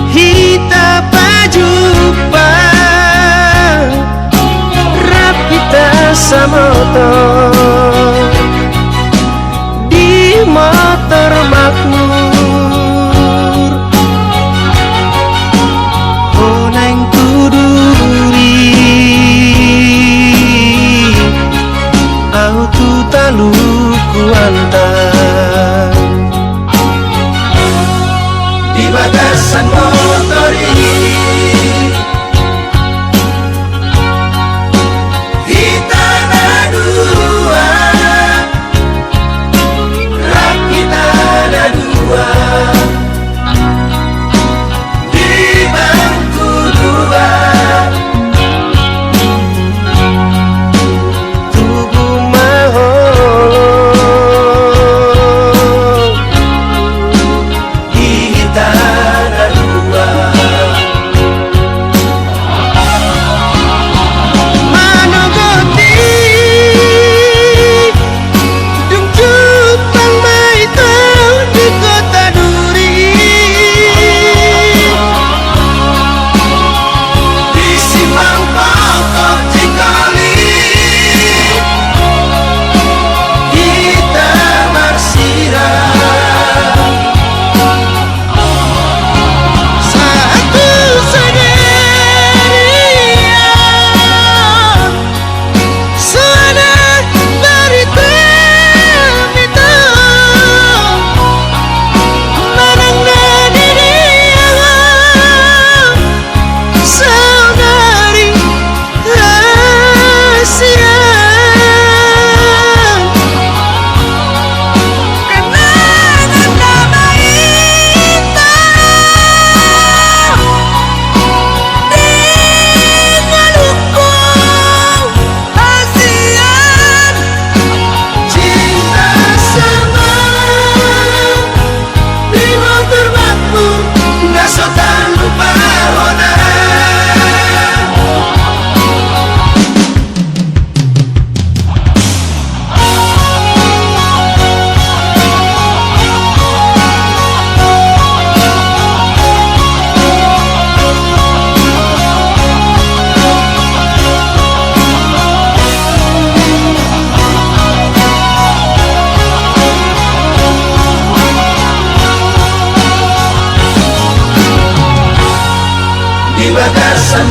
Hita pajumpa rapita samoto di motor makmur oneng tuduri autu taluku antar di batasan motor ini kita dua rak kita ada dua di bangku dua tubuh mahal kita ada dua manogoti dung cupang maito di kota duri di simpang pokok Cikoli kita marsirah satu sendirian sana berita itu menang dari dia saudari Asia kenangan damai itu cinta sama di motor makmur nggak sotan lupa honara di batasan